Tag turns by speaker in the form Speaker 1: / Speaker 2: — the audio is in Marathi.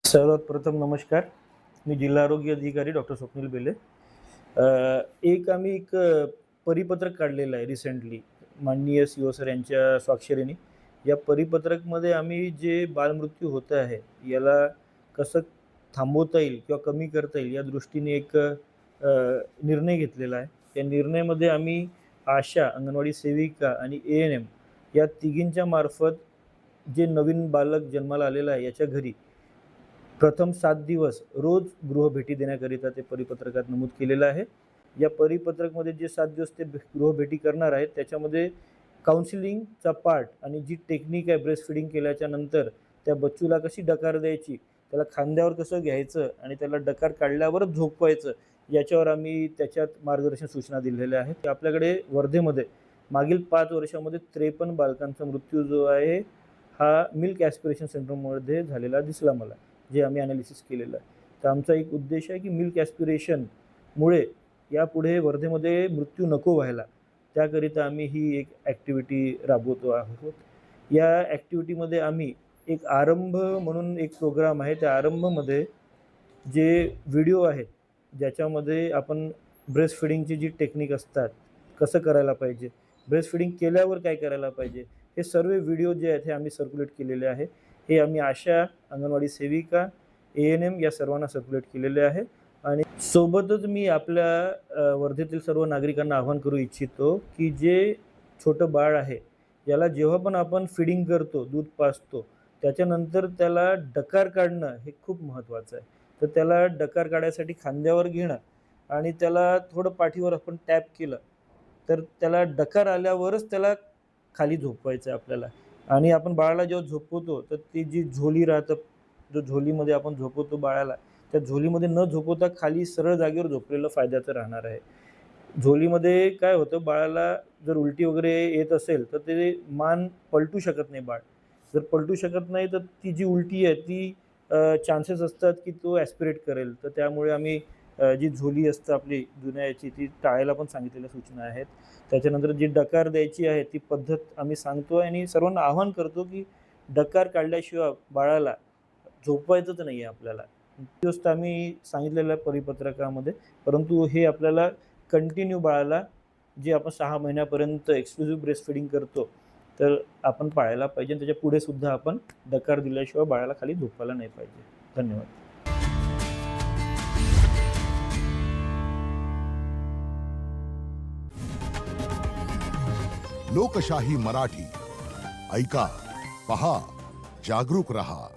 Speaker 1: सर्वात प्रथम नमस्कार. मी जिल्हा आरोग्य अधिकारी डॉक्टर स्वप्नील बेले. एक परिपत्रक काढलेलं आहे रिसेंटली माननीय सी.ओ. सर यांच्या स्वाक्षरीने. या परिपत्रकमध्ये आम्ही जे बालमृत्यू होत आहे याला कसं थांबवता येईल किंवा कमी करता येईल या दृष्टीने एक निर्णय घेतलेला आहे. या निर्णयामध्ये आम्ही आशा, अंगणवाडी सेविका आणि ए.एन.एम या तिघींच्या मार्फत जे नवीन बालक जन्माला आलेलं आहे याच्या घरी प्रथम 7 दिवस रोज गृहभेटी देण्याकरिता ते परिपत्रकात नमूद केलेलं आहे. या परिपत्रकमध्ये जे 7 दिवस ते गृहभेटी करणार आहेत त्याच्यामध्ये काउन्सिलिंगचा पार्ट आणि जी टेक्निक आहे ब्रेस्ट फीडिंग केल्याच्या नंतर त्या बच्चूला कशी डकार द्यायची, त्याला खांद्यावर कसं घ्यायचं आणि त्याला डकार काढल्यावरच झोपवायचं याच्यावर आम्ही त्याच्यात मार्गदर्शन सूचना दिलेल्या आहेत. आपल्याकडे वर्धेमध्ये मागील 5 वर्षामध्ये 53 बालकांचा मृत्यू जो आहे हा मिल्क ॲस्पिरेशन सेंटरमध्ये झालेला दिसला मला, जे आम्ही ॲनालिसिस केलेलं आहे. तर आमचा एक उद्देश आहे की मिल्क ॲस्पिरेशनमुळे यापुढे वर्धेमध्ये मृत्यू नको व्हायला, त्याकरिता आम्ही ही एक ॲक्टिव्हिटी राबवतो आहोत. या ॲक्टिव्हिटीमध्ये आम्ही एक आरंभ म्हणून एक प्रोग्राम आहे. त्या आरंभमध्ये जे व्हिडिओ आहेत ज्याच्यामध्ये आपण ब्रेस्ट फीडिंगची जी टेक्निक असतात, कसं करायला पाहिजे, ब्रेस्ट फीडिंग केल्यावर काय करायला पाहिजे, हे सर्व व्हिडिओ जे आहेत हे आम्ही सर्क्युलेट केलेले आहे. हे आम्ही आशा, अंगणवाडी सेविका, ए.एन.एम या सर्वांना सर्क्युलेट केलेले आहे. आणि सोबतच मी आपल्या वर्धेतील सर्व नागरिकांना आवाहन करू इच्छितो की जे छोटं बाळ आहे याला जेव्हा पण आपण फीडिंग करतो, दूध पाजतो, त्याच्यानंतर त्याला डकार काढणं हे खूप महत्त्वाचं आहे. तर त्याला डकार काढायसाठी खांद्यावर घेणं आणि त्याला थोडं पाठीवर आपण टॅप केलं तर त्याला डकार आल्यावरच त्याला खाली झोपवायचं आहे आपल्याला. आणि आपण बाळाला जेव्हा झोपवतो तर ती जी झोली राहतं, जो झोलीमध्ये आपण झोपवतो बाळाला, त्या झोलीमध्ये न झोपवता खाली सरळ जागेवर झोपलेलं फायद्याचं राहणार आहे. झोलीमध्ये काय होतं, बाळाला जर उलटी वगैरे येत असेल तर ते मान पलटू शकत नाही बाळ. जर पलटू शकत नाही तर ती जी उलटी आहे ती चान्सेस असतात की तो ॲस्पिरेट करेल. तर त्यामुळे आम्ही जी झोली असतं आपली जुन्या याची ती टाळायला पण सांगितलेल्या सूचना आहेत. त्याच्यानंतर जी डकार द्यायची आहे ती पद्धत आम्ही सांगतो आणि सर्वांना आवाहन करतो की डकार काढल्याशिवाय बाळाला झोपवायचंच नाही आहे आपल्याला. ती गोष्ट आम्ही सांगितलेल्या परिपत्रकामध्ये, परंतु हे आपल्याला कंटिन्यू बाळाला जे आपण 6 महिन्यापर्यंत एक्सक्लुझिव्ह ब्रेस्ट फीडिंग करतो तर आपण पाळायला पाहिजे. त्याच्या पुढे सुद्धा आपण डकार दिल्याशिवाय बाळाला खाली झोपवायला नाही पाहिजे. धन्यवाद.
Speaker 2: लोकशाही मराठी ऐका, पहा, जागरूक रहा.